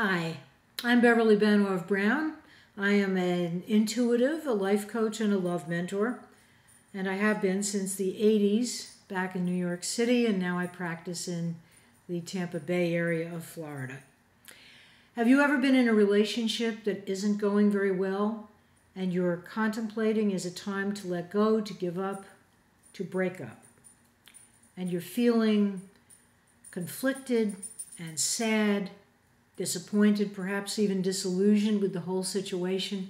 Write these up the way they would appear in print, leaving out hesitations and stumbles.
Hi, I'm Beverly Banov Brown. I am an intuitive, a life coach, and a love mentor. And I have been since the 80s back in New York City, and now I practice in the Tampa Bay area of Florida. Have you ever been in a relationship that isn't going very well, and you're contemplating is it time to let go, to give up, to break up? And you're feeling conflicted and sad, disappointed, perhaps even disillusioned with the whole situation,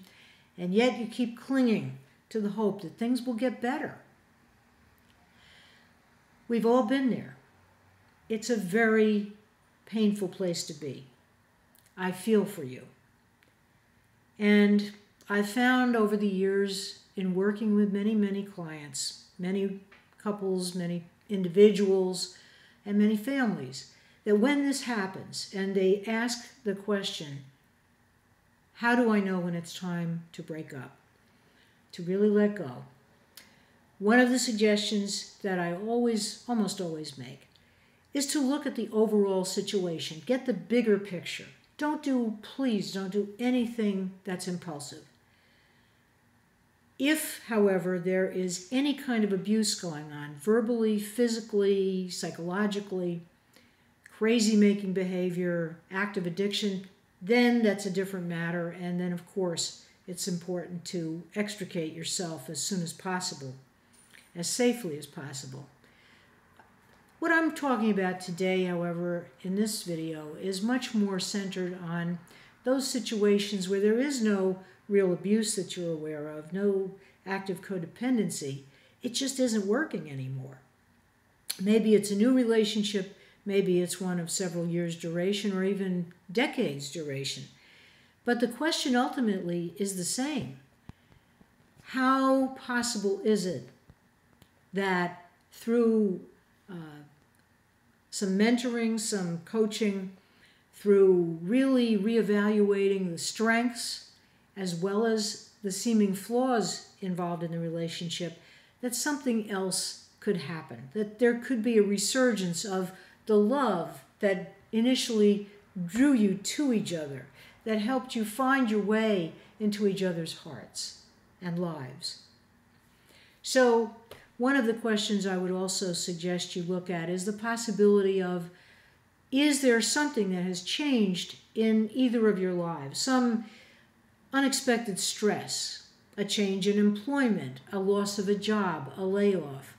and yet you keep clinging to the hope that things will get better. We've all been there. It's a very painful place to be. I feel for you. And I've found over the years in working with many clients, many couples, many individuals, and many families, that when this happens and they ask the question, how do I know when it's time to break up, to really let go? One of the suggestions that I almost always make is to look at the overall situation, get the bigger picture. Please don't do anything that's impulsive. If, however, there is any kind of abuse going on, verbally, physically, psychologically, crazy-making behavior, active addiction, then that's a different matter. And then, of course, it's important to extricate yourself as soon as possible, as safely as possible. What I'm talking about today, however, in this video is much more centered on those situations where there is no real abuse that you're aware of, no active codependency. It just isn't working anymore. Maybe it's a new relationship. Maybe it's one of several years' duration or even decades' duration. But the question ultimately is the same. How possible is it that through some mentoring, some coaching, through really reevaluating the strengths as well as the seeming flaws involved in the relationship, that something else could happen, that there could be a resurgence of the love that initially drew you to each other, that helped you find your way into each other's hearts and lives. So one of the questions I would also suggest you look at is the possibility of, is there something that has changed in either of your lives? Some unexpected stress, a change in employment, a loss of a job, a layoff,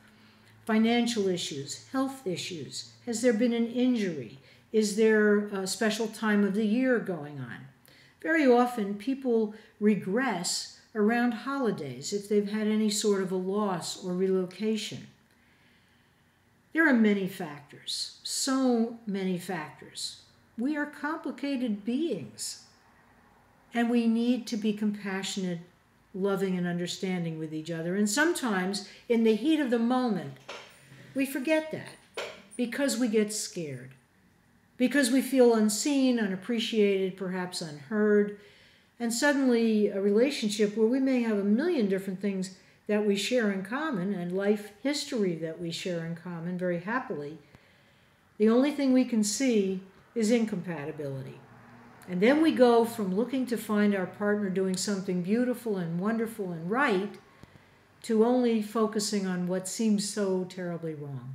financial issues, health issues. Has there been an injury? Is there a special time of the year going on? Very often people regress around holidays if they've had any sort of a loss or relocation. There are many factors, so many factors. We are complicated beings, and we need to be compassionate, loving, and understanding with each other. And sometimes, in the heat of the moment, we forget that because we get scared, because we feel unseen, unappreciated, perhaps unheard, and suddenly a relationship where we may have a million different things that we share in common and life history that we share in common very happily, the only thing we can see is incompatibility. And then we go from looking to find our partner doing something beautiful and wonderful and right to only focusing on what seems so terribly wrong.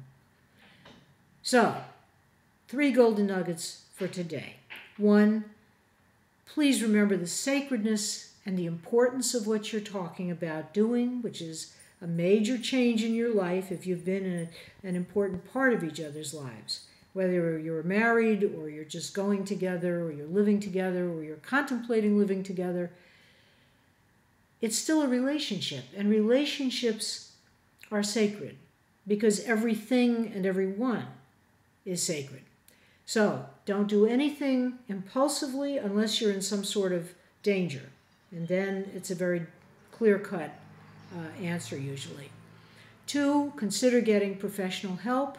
So, 3 golden nuggets for today. 1, please remember the sacredness and the importance of what you're talking about doing, which is a major change in your life if you've been in an important part of each other's lives. Whether you're married or you're just going together or you're living together or you're contemplating living together, it's still a relationship. And relationships are sacred because everything and everyone is sacred. So don't do anything impulsively unless you're in some sort of danger. And then it's a very clear-cut answer usually. 2, consider getting professional help.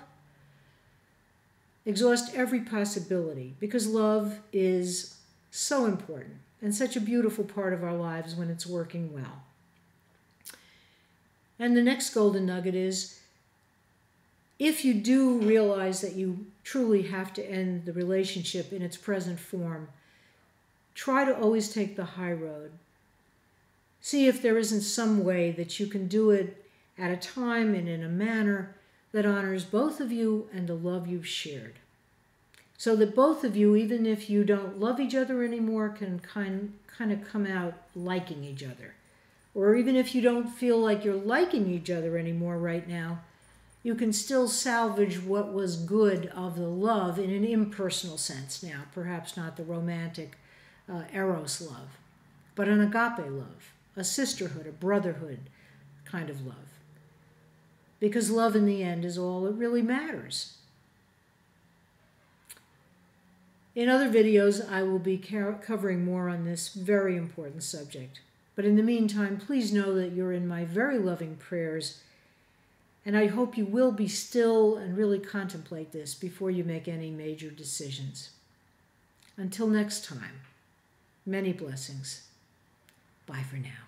Exhaust every possibility because love is so important and such a beautiful part of our lives when it's working well. And the next golden nugget is, if you do realize that you truly have to end the relationship in its present form, try to always take the high road. See if there isn't some way that you can do it at a time and in a manner that honors both of you and the love you've shared. So that both of you, even if you don't love each other anymore, can kind of come out liking each other. Or even if you don't feel like you're liking each other anymore right now, you can still salvage what was good of the love in an impersonal sense now, perhaps not the romantic eros love, but an agape love, a sisterhood, a brotherhood kind of love. Because love in the end is all that really matters. In other videos, I will be covering more on this very important subject. But in the meantime, please know that you're in my very loving prayers, and I hope you will be still and really contemplate this before you make any major decisions. Until next time, many blessings. Bye for now.